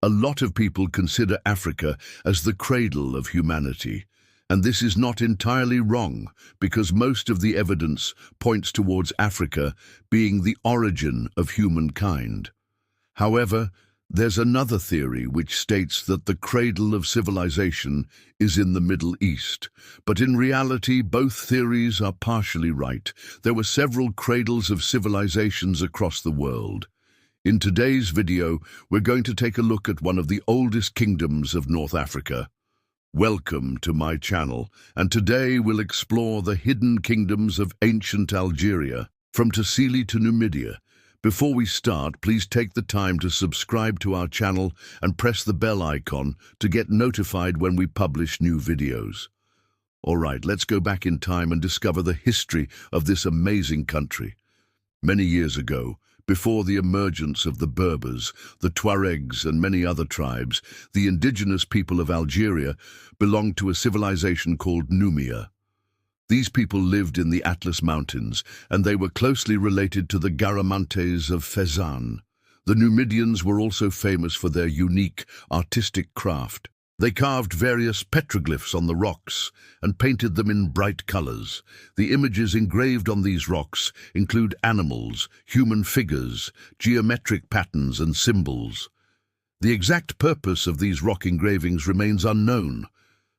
A lot of people consider Africa as the cradle of humanity, and this is not entirely wrong because most of the evidence points towards Africa being the origin of humankind. However, there's another theory which states that the cradle of civilization is in the Middle East. But in reality, both theories are partially right. There were several cradles of civilizations across the world. In today's video, we're going to take a look at one of the oldest kingdoms of North Africa. Welcome to my channel, and today we'll explore the hidden kingdoms of ancient Algeria, from Tassili to Numidia. Before we start, please take the time to subscribe to our channel and press the bell icon to get notified when we publish new videos. Alright, let's go back in time and discover the history of this amazing country. Many years ago, before the emergence of the Berbers, the Tuaregs and many other tribes, the indigenous people of Algeria belonged to a civilization called Numia. These people lived in the Atlas Mountains, and they were closely related to the Garamantes of Fezzan. The Numidians were also famous for their unique, artistic craft. They carved various petroglyphs on the rocks and painted them in bright colors. The images engraved on these rocks include animals, human figures, geometric patterns and symbols. The exact purpose of these rock engravings remains unknown,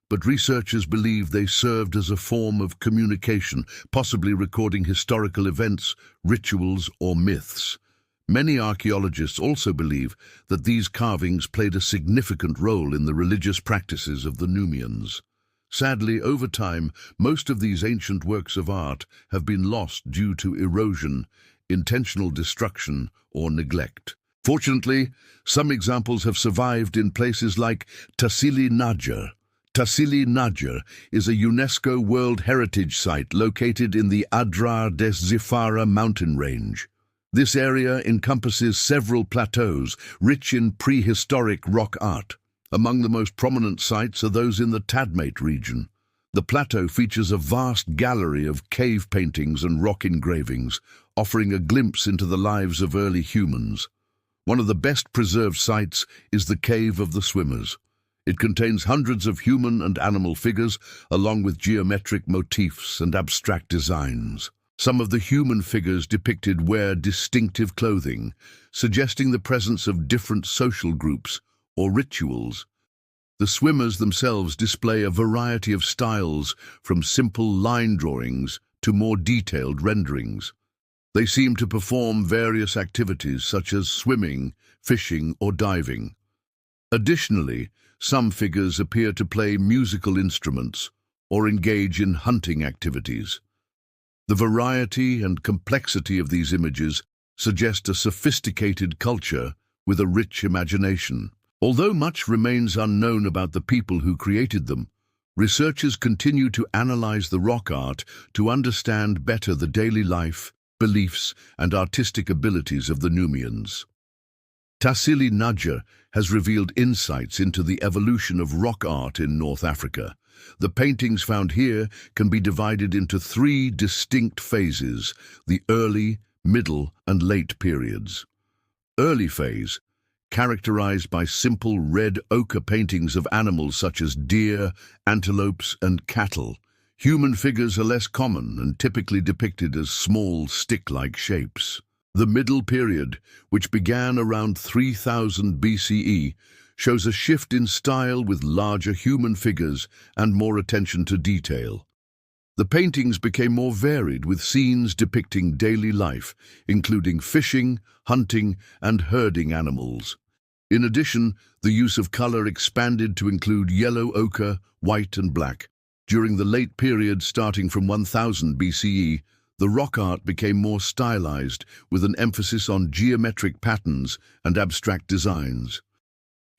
but researchers believe they served as a form of communication, possibly recording historical events, rituals, or myths. Many archaeologists also believe that these carvings played a significant role in the religious practices of the Numians. Sadly, over time, most of these ancient works of art have been lost due to erosion, intentional destruction, or neglect. Fortunately, some examples have survived in places like Tassili Nadjer. Tassili Nadjer is a UNESCO World Heritage Site located in the Adrar des Zifara mountain range. This area encompasses several plateaus rich in prehistoric rock art. Among the most prominent sites are those in the Tadmate region. The plateau features a vast gallery of cave paintings and rock engravings, offering a glimpse into the lives of early humans. One of the best preserved sites is the Cave of the Swimmers. It contains hundreds of human and animal figures, along with geometric motifs and abstract designs. Some of the human figures depicted wear distinctive clothing, suggesting the presence of different social groups or rituals. The swimmers themselves display a variety of styles, from simple line drawings to more detailed renderings. They seem to perform various activities such as swimming, fishing, or diving. Additionally, some figures appear to play musical instruments or engage in hunting activities. The variety and complexity of these images suggest a sophisticated culture with a rich imagination. Although much remains unknown about the people who created them, researchers continue to analyze the rock art to understand better the daily life, beliefs, and artistic abilities of the Numians. Tassili Nadjer has revealed insights into the evolution of rock art in North Africa. The paintings found here can be divided into three distinct phases: the early, middle, and late periods. Early phase, characterized by simple red ochre paintings of animals such as deer, antelopes, and cattle. Human figures are less common and typically depicted as small, stick-like shapes. The middle period, which began around 3000 BCE, shows a shift in style with larger human figures and more attention to detail. The paintings became more varied, with scenes depicting daily life, including fishing, hunting, and herding animals. In addition, the use of color expanded to include yellow ochre, white, and black. During the late period, starting from 1000 BCE, the rock art became more stylized, with an emphasis on geometric patterns and abstract designs.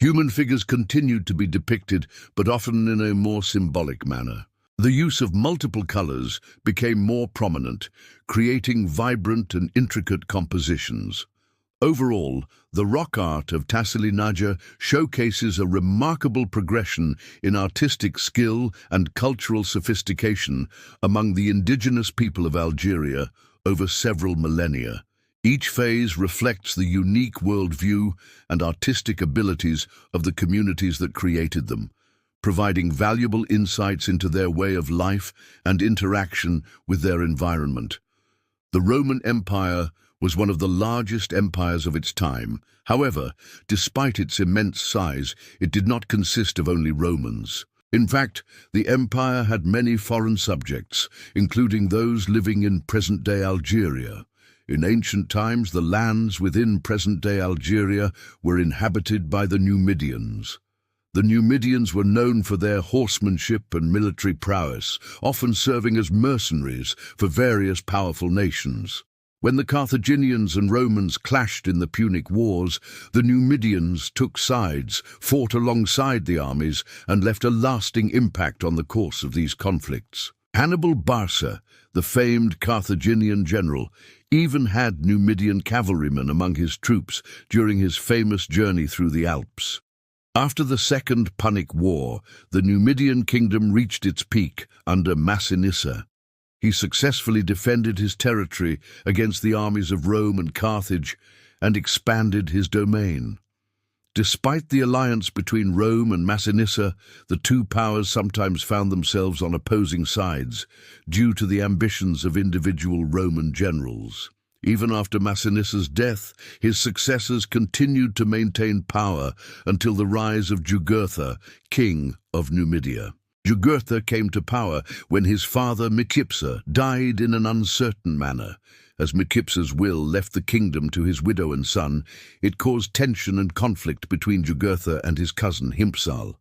Human figures continued to be depicted, but often in a more symbolic manner. The use of multiple colors became more prominent, creating vibrant and intricate compositions. Overall, the rock art of Tassili Nadjer showcases a remarkable progression in artistic skill and cultural sophistication among the indigenous people of Algeria over several millennia. Each phase reflects the unique worldview and artistic abilities of the communities that created them, providing valuable insights into their way of life and interaction with their environment. The Roman Empire was one of the largest empires of its time. However, despite its immense size, it did not consist of only Romans. In fact, the empire had many foreign subjects, including those living in present-day Algeria. In ancient times, the lands within present-day Algeria were inhabited by the Numidians. The Numidians were known for their horsemanship and military prowess, often serving as mercenaries for various powerful nations. When the Carthaginians and Romans clashed in the Punic Wars, the Numidians took sides, fought alongside the armies, and left a lasting impact on the course of these conflicts. Hannibal Barca, the famed Carthaginian general, even had Numidian cavalrymen among his troops during his famous journey through the Alps. After the Second Punic War, the Numidian kingdom reached its peak under Massinissa. He successfully defended his territory against the armies of Rome and Carthage and expanded his domain. Despite the alliance between Rome and Massinissa, the two powers sometimes found themselves on opposing sides due to the ambitions of individual Roman generals. Even after Massinissa's death, his successors continued to maintain power until the rise of Jugurtha, king of Numidia. Jugurtha came to power when his father Micipsa died in an uncertain manner. As Micipsa's will left the kingdom to his widow and son, it caused tension and conflict between Jugurtha and his cousin Himpsal.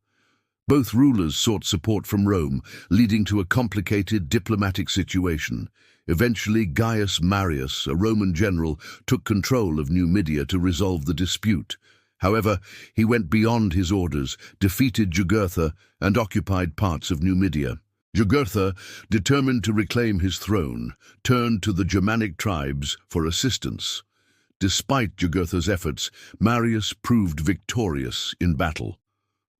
Both rulers sought support from Rome, leading to a complicated diplomatic situation. Eventually, Gaius Marius, a Roman general, took control of Numidia to resolve the dispute. However, he went beyond his orders, defeated Jugurtha, and occupied parts of Numidia. Jugurtha, determined to reclaim his throne, turned to the Germanic tribes for assistance. Despite Jugurtha's efforts, Marius proved victorious in battle.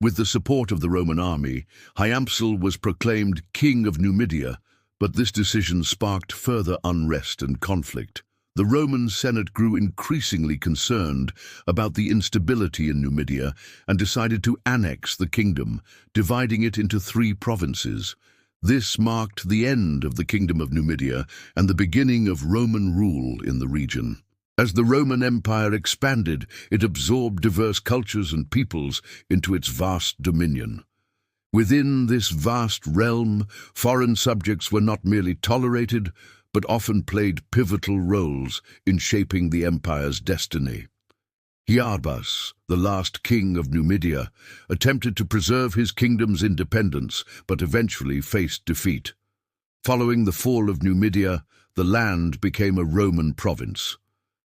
With the support of the Roman army, Hyamsal was proclaimed king of Numidia, but this decision sparked further unrest and conflict. The Roman Senate grew increasingly concerned about the instability in Numidia and decided to annex the kingdom, dividing it into 3 provinces. This marked the end of the Kingdom of Numidia and the beginning of Roman rule in the region. As the Roman Empire expanded, it absorbed diverse cultures and peoples into its vast dominion. Within this vast realm, foreign subjects were not merely tolerated, but often played pivotal roles in shaping the empire's destiny. Hyarbas, the last king of Numidia, attempted to preserve his kingdom's independence, but eventually faced defeat. Following the fall of Numidia, the land became a Roman province.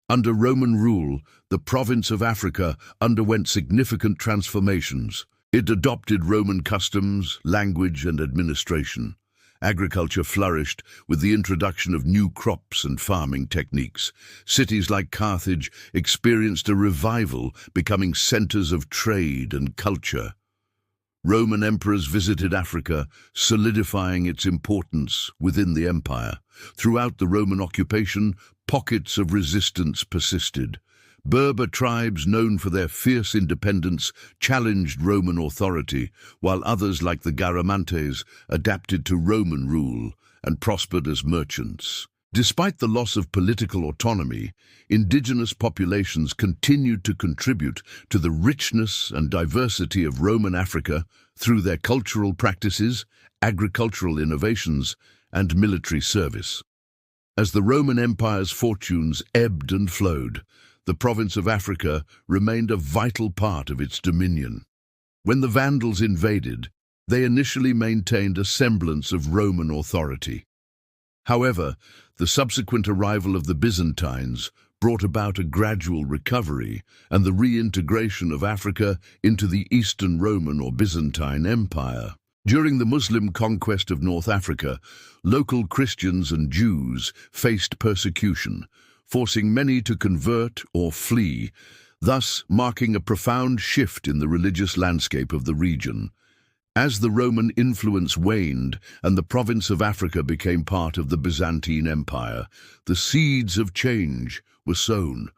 Under Roman rule, the province of Africa underwent significant transformations. It adopted Roman customs, language, and administration. Agriculture flourished with the introduction of new crops and farming techniques. Cities like Carthage experienced a revival, becoming centers of trade and culture. Roman emperors visited Africa, solidifying its importance within the empire. Throughout the Roman occupation, pockets of resistance persisted. Berber tribes, known for their fierce independence, challenged Roman authority, while others like the Garamantes adapted to Roman rule and prospered as merchants. Despite the loss of political autonomy, indigenous populations continued to contribute to the richness and diversity of Roman Africa through their cultural practices, agricultural innovations, and military service. As the Roman Empire's fortunes ebbed and flowed, the province of Africa remained a vital part of its dominion. When the Vandals invaded, they initially maintained a semblance of Roman authority. However, the subsequent arrival of the Byzantines brought about a gradual recovery and the reintegration of Africa into the Eastern Roman or Byzantine Empire. During the Muslim conquest of North Africa, local Christians and Jews faced persecution, forcing many to convert or flee, thus marking a profound shift in the religious landscape of the region. As the Roman influence waned and the province of Africa became part of the Byzantine Empire, the seeds of change were sown.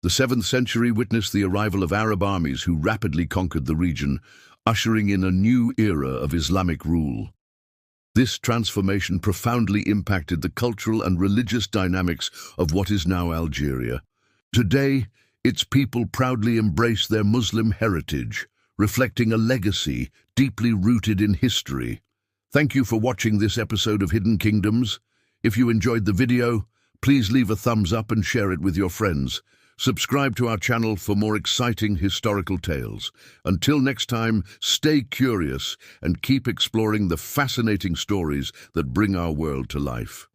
The 7th century witnessed the arrival of Arab armies who rapidly conquered the region, ushering in a new era of Islamic rule. This transformation profoundly impacted the cultural and religious dynamics of what is now Algeria. Today, its people proudly embrace their Muslim heritage, reflecting a legacy deeply rooted in history. Thank you for watching this episode of Hidden Kingdoms. If you enjoyed the video, please leave a thumbs up and share it with your friends. Subscribe to our channel for more exciting historical tales. Until next time, stay curious and keep exploring the fascinating stories that bring our world to life.